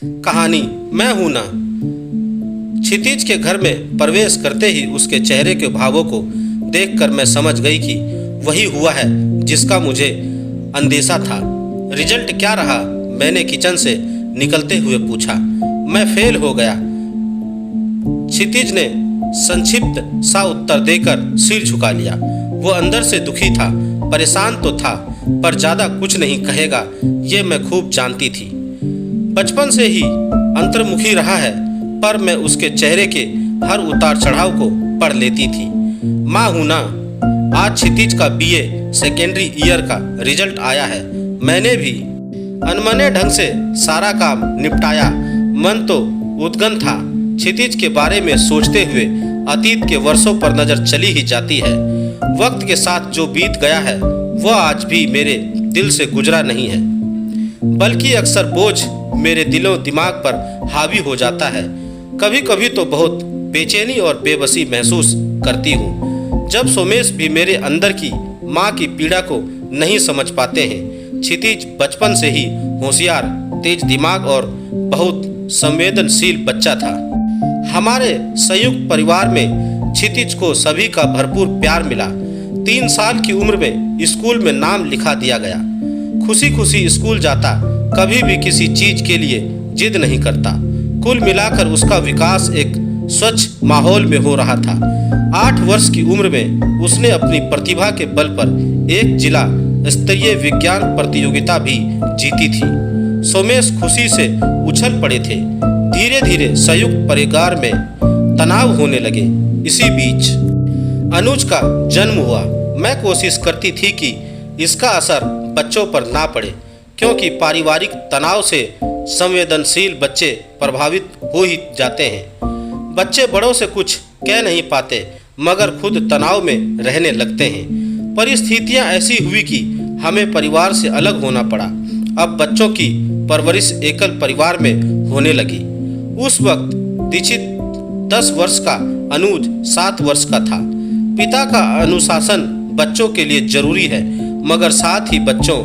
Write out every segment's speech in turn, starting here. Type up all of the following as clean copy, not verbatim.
कहानी मैं हूं ना। क्षितिज के घर में प्रवेश करते ही उसके चेहरे के भावों को देखकर मैं समझ गई कि वही हुआ है जिसका मुझे अंदेशा था। रिजल्ट क्या रहा? मैंने किचन से निकलते हुए पूछा। मैं फेल हो गया। क्षितिज ने संक्षिप्त सा उत्तर देकर सिर झुका लिया। वो अंदर से दुखी था, परेशान तो था, पर ज्यादा कुछ नहीं कहेगा ये मैं खूब जानती थी। बचपन से ही अंतर्मुखी रहा है, पर मैं उसके चेहरे के हर उतार चढ़ाव को पढ़ लेती थी। माँ हूं ना, आज क्षितिज का बीए सेकेंडरी ईयर का रिजल्ट आया है। मैंने भी अनमने ढंग से सारा काम निपटाया। मन तो उद्गन था। क्षितिज के बारे में सोचते हुए अतीत के वर्षों पर नजर चली ही जाती है। वक्त के साथ जो बीत गया है वह आज भी मेरे दिल से गुजरा नहीं है, बल्कि अक्सर बोझ मेरे दिलो दिमाग पर हावी हो जाता है। कभी कभी तो बहुत बेचैनी और बेबसी महसूस करती हूँ, जब सोमेश भी मेरे अंदर की माँ की पीड़ा को नहीं समझ पाते हैं। क्षितिज बचपन से ही होशियार, तेज दिमाग और बहुत संवेदनशील बच्चा था। हमारे संयुक्त परिवार में क्षितिज को सभी का भरपूर प्यार मिला। 3 साल की उम्र में स्कूल में नाम लिखा दिया गया। खुशी खुशी स्कूल जाता, कभी भी किसी चीज के लिए जिद नहीं करता। कुल मिलाकर उसका विकास एक स्वच्छ माहौल में हो रहा था। 8 वर्ष की उम्र में उसने अपनी प्रतिभा के बल पर एक जिला स्तरीय विज्ञान प्रतियोगिता भी जीती थी। सोमेश खुशी से उछल पड़े थे। धीरे धीरे संयुक्त परिवार में तनाव होने लगे। इसी बीच अनुज का जन्म हुआ। मैं कोशिश करती थी कि इसका असर बच्चों पर ना पड़े, क्योंकि पारिवारिक तनाव से संवेदनशील बच्चे प्रभावित हो ही जाते हैं। बच्चे बड़ों से कुछ कह नहीं पाते, मगर खुद तनाव में रहने लगते हैं। परिस्थितियां ऐसी हुई कि हमें परिवार से अलग होना पड़ा। अब बच्चों की परवरिश एकल परिवार में होने लगी। उस वक्त दीक्षित 10 वर्ष का, अनुज 7 वर्ष का था। पिता का अनुशासन बच्चों के लिए जरूरी है, मगर साथ ही बच्चों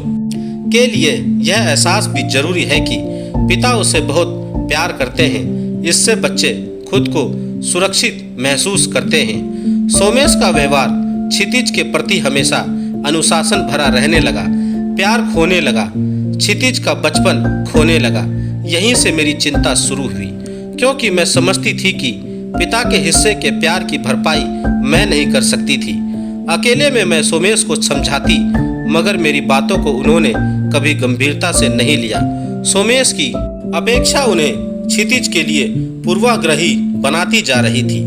के लिए यह एहसास भी जरूरी है कि पिता उसे बहुत प्यार करते हैं। इससे बच्चे खुद को सुरक्षित महसूस करते हैं। सोमेश का व्यवहार क्षितिज के प्रति हमेशा अनुशासन भरा रहने लगा। प्यार खोने लगा। क्षितिज का बचपन खोने लगा। यहीं से मेरी चिंता शुरू हुई, क्योंकि मैं समझती थी कि पिता के हिस्से के प्यार की भरपाई मैं नहीं कर सकती थी। अकेले में मैं सोमेश को समझाती, मगर मेरी बातों को उन्होंने कभी गंभीरता से नहीं लिया। सोमेश की अपेक्षा उन्हें क्षितिज के लिए पूर्वाग्रही बनाती जा रही थी।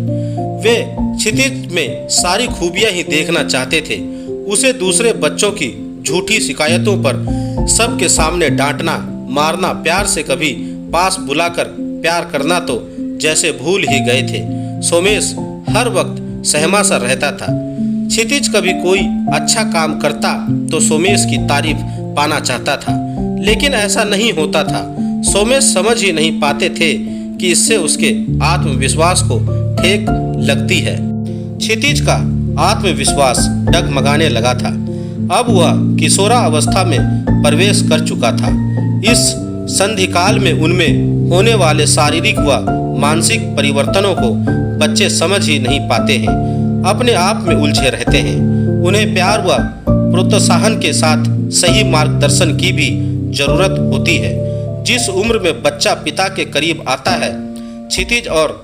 वे क्षितिज में सारी खूबियां ही देखना चाहते थे। उसे दूसरे बच्चों की झूठी शिकायतों पर सबके सामने डांटना, मारना, प्यार से कभी पास बुलाकर प्यार करना तो जैसे भूल ही गए थे। सोमेश हर वक्त सहमा सा रहता था। क्षितिज कभी कोई अच्छा काम करता तो सोमेश की तारीफ पाना चाहता था, लेकिन ऐसा नहीं होता था। सोमेश समझ ही नहीं पाते थे कि इससे उसके आत्मविश्वास को ठेक लगती है। क्षितिज का आत्मविश्वास डगमगाने लगा था। अब वह किशोरा अवस्था में प्रवेश कर चुका था। इस संधिकाल में उनमें होने वाले शारीरिक व मानसिक परिवर्तनों को बच्चे समझ ही नहीं पाते हैं, अपने आप में उलझे रहते हैं। उन्हें प्यार व प्रोत्साहन के साथ सही मार्गदर्शन की भी जरूरत होती है। जिस उम्र में बच्चा पिता के करीब आता है, क्षितिज और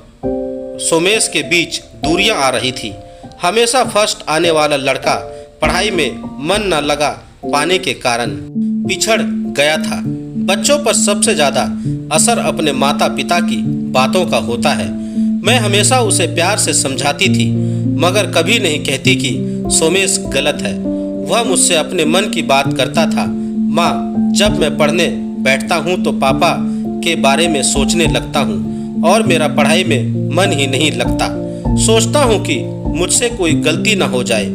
सोमेश के बीच दूरियां आ रही थी। हमेशा फर्स्ट आने वाला लड़का पढ़ाई में मन न लगा पाने के कारण पिछड़ गया था। बच्चों पर सबसे ज्यादा असर अपने माता पिता की बातों का होता है। मैं हमेशा उसे प्यार से समझाती थी, मगर कभी नहीं कहती कि सोमेश गलत है। वह मुझसे अपने मन की बात करता था। माँ, जब मैं पढ़ने बैठता हूँ तो पापा के बारे में सोचने लगता हूँ और मेरा पढ़ाई में मन ही नहीं लगता। सोचता हूँ कि मुझसे कोई गलती न हो जाए,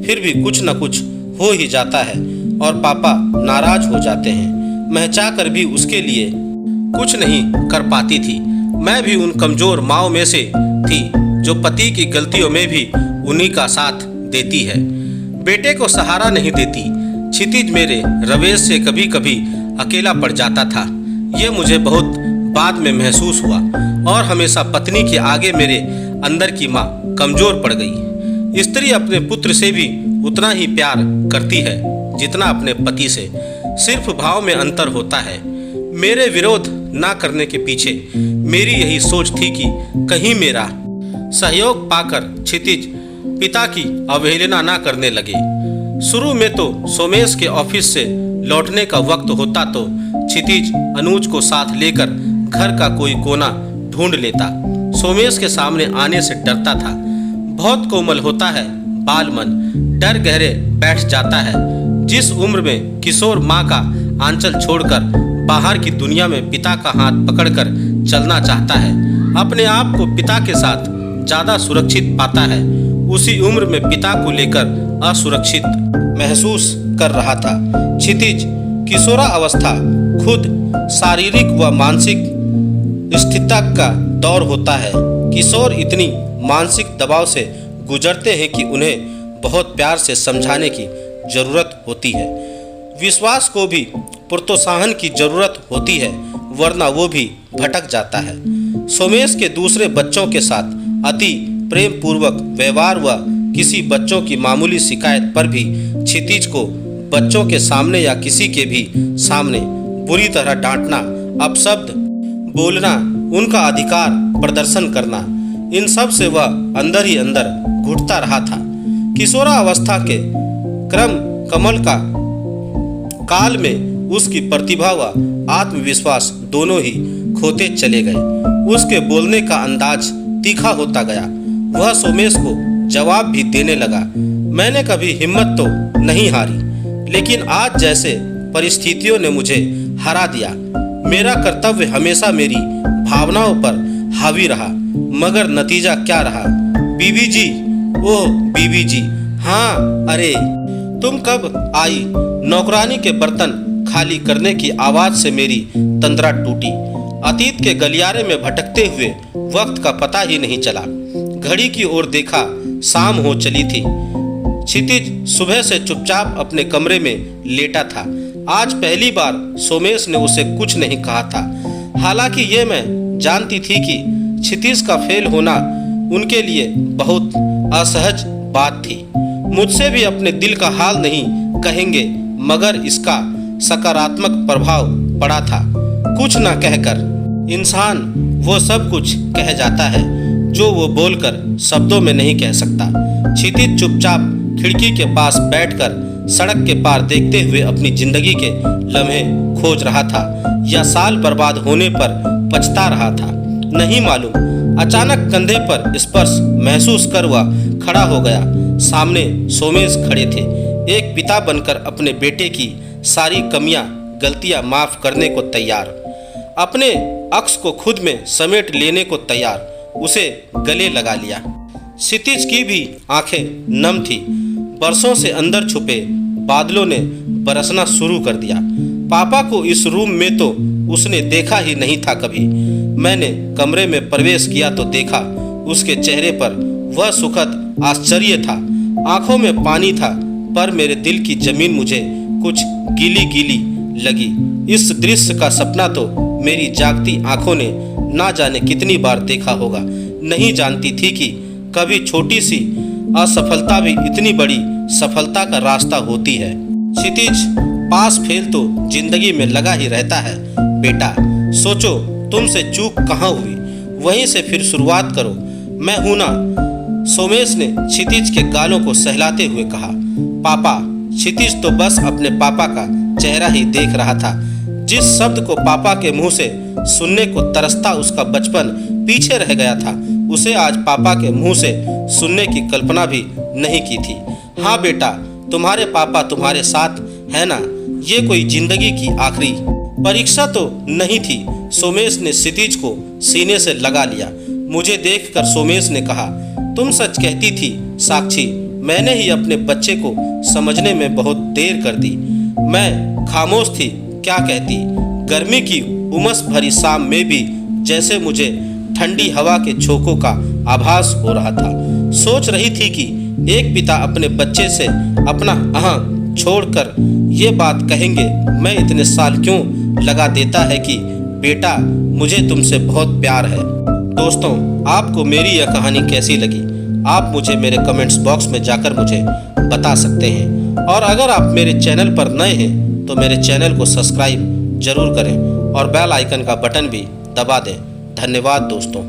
फिर भी कुछ न कुछ हो ही जाता है और पापा नाराज हो जाते हैं। मैं चाहकर भी उसके लिए कुछ नहीं कर पाती थी। मैं भी उन कमजोर माँओं में से थी जो पति की गलतियों में भी उन्हीं का साथ देती है, बेटे को सहारा नहीं देती। क्षितिज मेरे रवेश से कभी कभी अकेला पड़ जाता था। ये मुझे बहुत बाद में महसूस हुआ और हमेशा पत्नी के आगे मेरे अंदर की माँ कमजोर पड़ गई। स्त्री अपने पुत्र से भी उतना ही प्यार करती है जितना अपने पति से, सिर्फ भाव में अंतर होता है। मेरे विरोध ना करने के पीछे मेरी यही सोच थी कि कहीं मेरा सहयोग पाकर क्षितिज पिता की अवहेलना ना करने लगे। शुरू में तो सोमेश के ऑफिस से लौटने का वक्त होता तो क्षितिज अनुज को साथ लेकर घर का कोई कोना ढूंढ लेता। सोमेश के सामने आने से डरता था। बहुत कोमल होता है बाल मन, डर गहरे बैठ जाता है। जिस उम्र में किशोर माँ का आंचल छोड़कर बाहर की दुनिया में पिता का हाथ पकड़कर चलना चाहता है, अपने आप को पिता के साथ ज्यादा सुरक्षित पाता है, उसी उम्र में पिता को लेकर असुरक्षित महसूस कर रहा था। क्षितिज किशोरा अवस्था खुद शारीरिक व मानसिक स्थिरता का दौर होता है। किशोर इतनी मानसिक दबाव से गुजरते हैं कि उन्हें बहुत प्यार से समझाने की जरूरत होती है। विश्वास को भी प्रोत्साहन की जरूरत होती है, वरना वो भी भटक जाता है। सोमेश के दूसरे बच्चों के साथ अति प्रेम पूर्वक व्यवहार व किसी बच्चों की मामूली शिकायत पर भी क्षितिज को बच्चों के सामने या किसी के भी सामने बुरी तरह डांटना, अपशब्द बोलना, उनका अधिकार प्रदर्शन करना, इन सब से वह अंदर ही अंदर घुटता रहा था। किशोरा अवस्था के क्रम कमल का काल में उसकी प्रतिभा व आत्मविश्वास दोनों ही खोते चले गए। उसके बोलने का अंदाज तीखा होता गया। वह सोमेश को जवाब भी देने लगा। मैंने कभी हिम्मत तो नहीं हारी, लेकिन आज जैसे परिस्थितियों ने मुझे हरा दिया। मेरा कर्तव्य हमेशा मेरी भावनाओं पर हावी रहा, मगर नतीजा क्या रहा? बीबी जी, ओह बीबी जी, हाँ, अरे तुम कब आई? नौकरानी के बर्तन खाली करने की आवाज से मेरी तंद्रा टूटी। अतीत के गलियारे में भटकते हुए वक्त का पता ही नहीं चला। घड़ी की ओर देखा, शाम हो चली थी। क्षितिज सुबह से चुपचाप अपने कमरे में लेटा था। आज पहली बार सोमेश ने उसे कुछ नहीं कहा था। हालांकि ये मैं जानती थी कि क्षितिज का फेल होना उनके लिए बहुत असहज बात थी। मुझसे भी अपने दिल का हाल नहीं कहेंगे, मगर इसका सकारात्मक प्रभाव पड़ा था। कुछ न कहकर इंसान वो सब कुछ कह जाता है जो वो बोलकर शब्दों में नहीं कह सकता। क्षितिज चुपचाप खिड़की के पास बैठकर सड़क के पार देखते हुए अपनी जिंदगी के लम्हे खोज रहा था, या साल बर्बाद होने पर पछता रहा था, नहीं मालूम। अचानक कंधे पर स्पर्श महसूस कर वह खड़ा हो गया। सामने सोमेश खड़े थे, एक पिता बनकर अपने बेटे की सारी कमियां गलतियां माफ करने को तैयार, अपने अक्स को खुद में समेट लेने को तैयार। उसे गले लगा लिया। क्षितिज की भी आंखें नम थी। बरसों से अंदर छुपे बादलों ने बरसना शुरू कर दिया। पापा को इस रूम में तो उसने देखा ही नहीं था कभी। मैंने कमरे में प्रवेश किया तो देखा उसके चेहरे पर वह सुखद आश्चर्य था। आंखों में पानी था, पर मेरे दिल की जमीन मुझे कुछ गीली गीली लगी। इस दृश्य का सपना तो मेरी जागती आंखों ने ना जाने कितनी बार देखा होगा। नहीं जानती थी कि कभी छोटी सी असफलता भी इतनी बड़ी सफलता का रास्ता होती है। क्षितिज, पास फेल तो जिंदगी में लगा ही रहता है बेटा। सोचो तुमसे चूक कहाँ हुई, वहीं से फिर शुरुआत करो। मैं हूं ना। सोमेश ने क्षितिज के गालों को सहलाते हुए कहा। पापा। क्षितिज तो बस अपने पापा का चेहरा ही देख रहा था। जिस शब्द को पापा के मुंह से सुनने को तरसता उसका बचपन पीछे रह गया था, उसे आज पापा के मुंह से सुनने की कल्पना भी नहीं की थी। हाँ बेटा, तुम्हारे पापा तुम्हारे साथ है ना। ये कोई जिंदगी की आखिरी परीक्षा तो नहीं थी। सोमेश ने क्षितिज को सीने से लगा लिया। मुझे देखकर सोमेश ने कहा, तुम सच कहती थी साक्षी। मैंने ही अपने बच्चे को समझने में बहुत देर कर दी। मैं खामोश थी, क्या कहती। गर्मी की उमस भरी शाम में भी जैसे मुझे ठंडी हवा के झोंकों का आभास हो रहा था। सोच रही थी कि एक पिता अपने बच्चे से अपना छोड़कर ये बात कहेंगे, मैं इतने साल क्यों लगा देता है कि बेटा मुझे तुमसे बहुत प्यार है। दोस्तों, आपको मेरी यह कहानी कैसी लगी आप मुझे मेरे कमेंट्स बॉक्स में जाकर मुझे बता सकते हैं। और अगर आप मेरे चैनल पर नए हैं तो मेरे चैनल को सब्सक्राइब जरूर करें और बेल आइकन का बटन भी दबा दें। धन्यवाद दोस्तों।